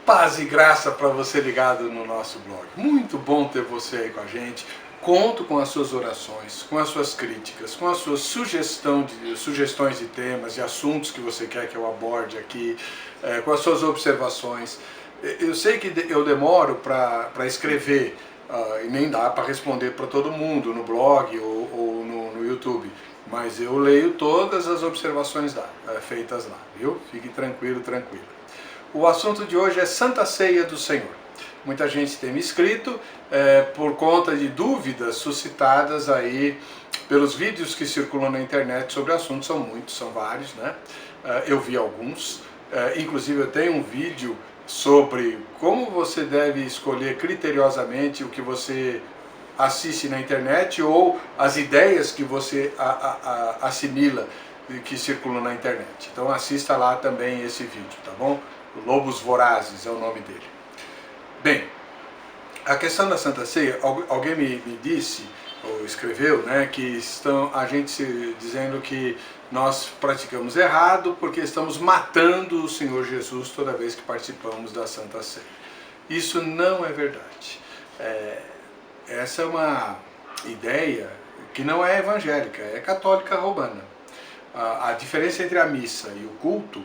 Paz e graça para você ligado no nosso blog. Muito bom ter você aí com a gente. Conto com as suas orações, com as suas críticas, com as suas sugestões de temas, de assuntos que você quer que eu aborde aqui, com as suas observações. Eu sei que eu demoro para escrever e nem dá para responder para todo mundo no blog ou no YouTube, mas eu leio todas as observações feitas lá, viu? Fique tranquilo, tranquilo. O assunto de hoje é Santa Ceia do Senhor. Muita gente tem me escrito por conta de dúvidas suscitadas aí pelos vídeos que circulam na internet sobre o assunto. São muitos, são vários, né? Eu vi alguns, inclusive eu tenho um vídeo sobre como você deve escolher criteriosamente o que você assiste na internet ou as ideias que você assimila que circulam na internet. Então assista lá também esse vídeo, tá bom? Lobos Vorazes é o nome dele. Bem, a questão da Santa Ceia, alguém me disse, ou escreveu, né, que a gente dizendo que nós praticamos errado porque estamos matando o Senhor Jesus toda vez que participamos da Santa Ceia. Isso não é verdade. Essa é uma ideia que não é evangélica, é católica romana. A diferença entre a missa e o culto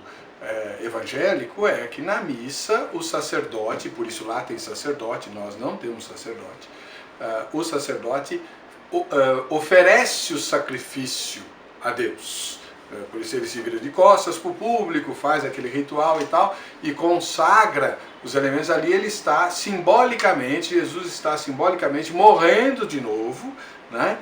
evangélico é que na missa o sacerdote, por isso lá tem sacerdote, nós não temos sacerdote, o sacerdote oferece o sacrifício a Deus. Por isso ele se vira de costas para o público, faz aquele ritual e tal, e consagra os elementos ali. Ele está simbolicamente, Jesus está simbolicamente morrendo de novo, né,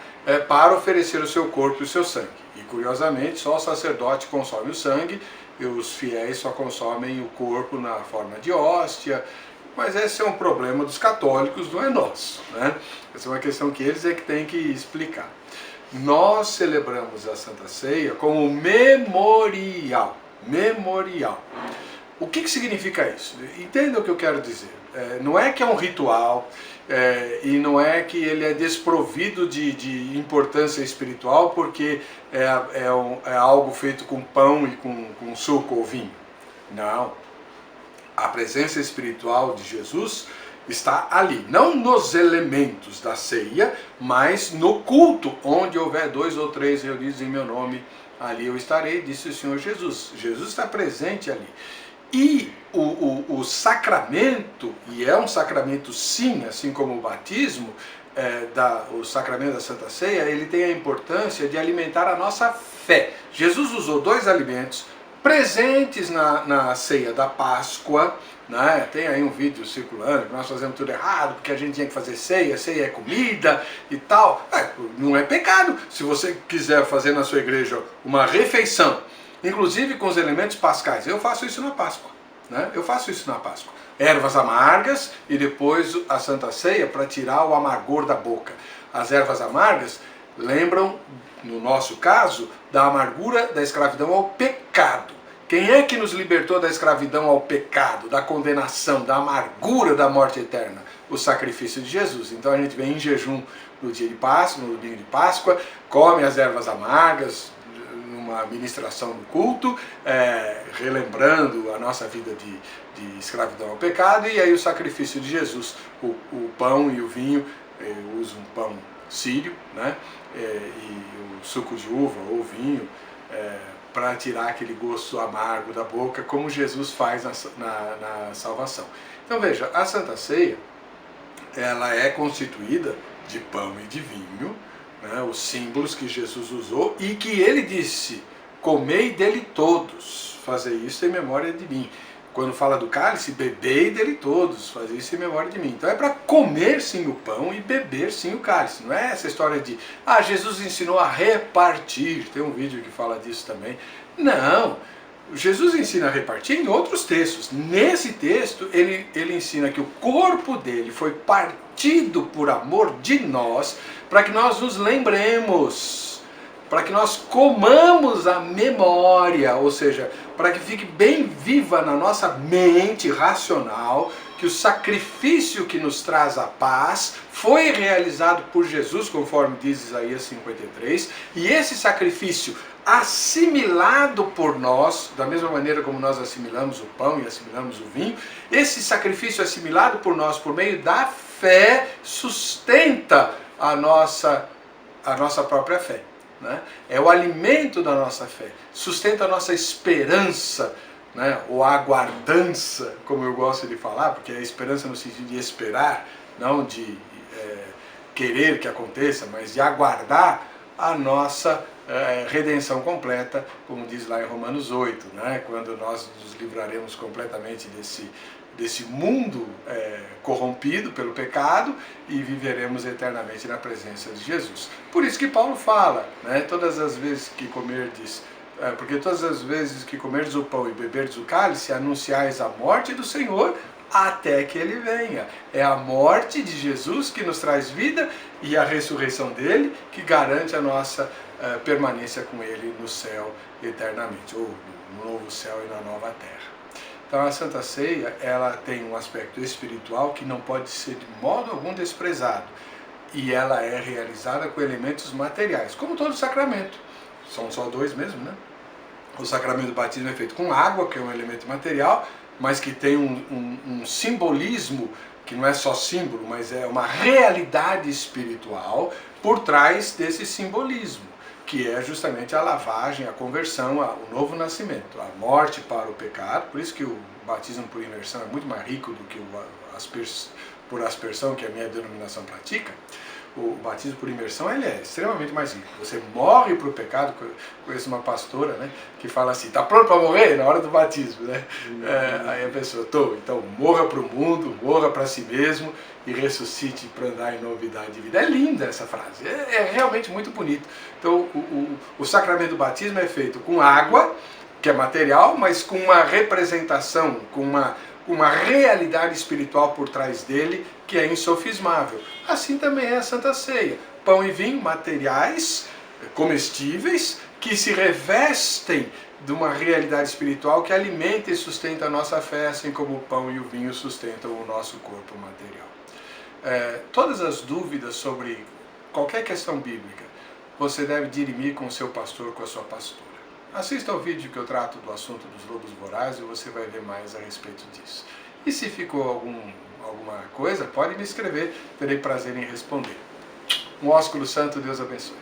para oferecer o seu corpo e o seu sangue. E curiosamente só o sacerdote consome o sangue e os fiéis só consomem o corpo na forma de hóstia. Mas esse é um problema dos católicos, não é nosso, né? Essa é uma questão que eles é que têm que explicar. Nós celebramos a Santa Ceia como memorial. Memorial. O que significa isso? Entenda o que eu quero dizer. Não é que é um ritual, e não é que ele é desprovido de importância espiritual porque é algo feito com pão e com suco ou vinho. Não. A presença espiritual de Jesus está ali, não nos elementos da ceia, mas no culto, onde houver 2 ou 3 reunidos em meu nome, ali eu estarei, disse o Senhor Jesus. Jesus está presente ali. E o sacramento, e é um sacramento sim, assim como o batismo, o sacramento da Santa Ceia, ele tem a importância de alimentar a nossa fé. Jesus usou 2 alimentos presentes na ceia da Páscoa, né? Tem aí um vídeo circulando que nós fazemos tudo errado, porque a gente tinha que fazer ceia é comida e tal. Não é pecado se você quiser fazer na sua igreja uma refeição, inclusive com os elementos pascais. Eu faço isso na Páscoa, né? Eu faço isso na Páscoa. Ervas amargas e depois a Santa Ceia para tirar o amargor da boca. As ervas amargas lembram, no nosso caso, da amargura da escravidão ao pecado. Quem é que nos libertou da escravidão ao pecado, da condenação, da amargura da morte eterna? O sacrifício de Jesus. Então a gente vem em jejum no dia de Páscoa, no domingo de Páscoa, come as ervas amargas, numa ministração do culto, relembrando a nossa vida de escravidão ao pecado, e aí o sacrifício de Jesus, o pão e o vinho. Eu uso um pão sírio, né, e o suco de uva ou vinho, para tirar aquele gosto amargo da boca, como Jesus faz na salvação. Então veja, a Santa Ceia, ela é constituída de pão e de vinho, né, os símbolos que Jesus usou e que ele disse: comei dele todos, fazer isso em memória de mim. Quando fala do cálice, bebei dele todos, fazer isso em memória de mim. Então é para comer sim o pão e beber sim o cálice. Não é essa história de, Jesus ensinou a repartir. Tem um vídeo que fala disso também. Não, Jesus ensina a repartir em outros textos. Nesse texto, ele ensina que o corpo dele foi partido por amor de nós, para que nós nos lembremos, para que nós comamos a memória, ou seja, para que fique bem viva na nossa mente racional que o sacrifício que nos traz a paz foi realizado por Jesus, conforme diz Isaías 53, e esse sacrifício assimilado por nós, da mesma maneira como nós assimilamos o pão e assimilamos o vinho, esse sacrifício assimilado por nós por meio da fé sustenta a nossa própria fé. Né? É o alimento da nossa fé, sustenta a nossa esperança, né? Ou aguardança, como eu gosto de falar, porque é esperança no sentido de esperar, não de querer que aconteça, mas de aguardar a nossa redenção completa, como diz lá em Romanos 8, né? Quando nós nos livraremos completamente desse mundo corrompido pelo pecado e viveremos eternamente na presença de Jesus. Por isso que Paulo fala, né? Todas as vezes que comerdes, porque todas as vezes que comerdes o pão e beberdes o cálice, anunciais a morte do Senhor até que Ele venha. É a morte de Jesus que nos traz vida e a ressurreição dele que garante a nossa permanência com Ele no céu eternamente, ou no novo céu e na nova terra. Então a Santa Ceia, ela tem um aspecto espiritual que não pode ser de modo algum desprezado. E ela é realizada com elementos materiais, como todo sacramento. São só dois mesmo, né? O sacramento do batismo é feito com água, que é um elemento material, mas que tem um simbolismo, que não é só símbolo, mas é uma realidade espiritual por trás desse simbolismo, que é justamente a lavagem, a conversão, o novo nascimento, a morte para o pecado. Por isso que o batismo por imersão é muito mais rico do que por aspersão, que a minha denominação pratica. O batismo por imersão ele é extremamente mais rico. Você morre para o pecado. Conheço uma pastora, né, que fala assim: está pronto para morrer na hora do batismo, né? Aí a pessoa: estou. Então morra para o mundo, morra para si mesmo e ressuscite para andar em novidade de vida. É linda essa frase, é realmente muito bonito. Então o sacramento do batismo é feito com água, que é material, mas com uma representação, com uma realidade espiritual por trás dele que é insofismável. Assim também é a Santa Ceia. Pão e vinho, materiais, comestíveis, que se revestem de uma realidade espiritual que alimenta e sustenta a nossa fé, assim como o pão e o vinho sustentam o nosso corpo material. Todas as dúvidas sobre qualquer questão bíblica, você deve dirimir com o seu pastor, com a sua pastora. Assista ao vídeo que eu trato do assunto dos lobos vorazes e você vai ver mais a respeito disso. E se ficou alguma coisa, pode me escrever, terei prazer em responder. Um ósculo santo, Deus abençoe.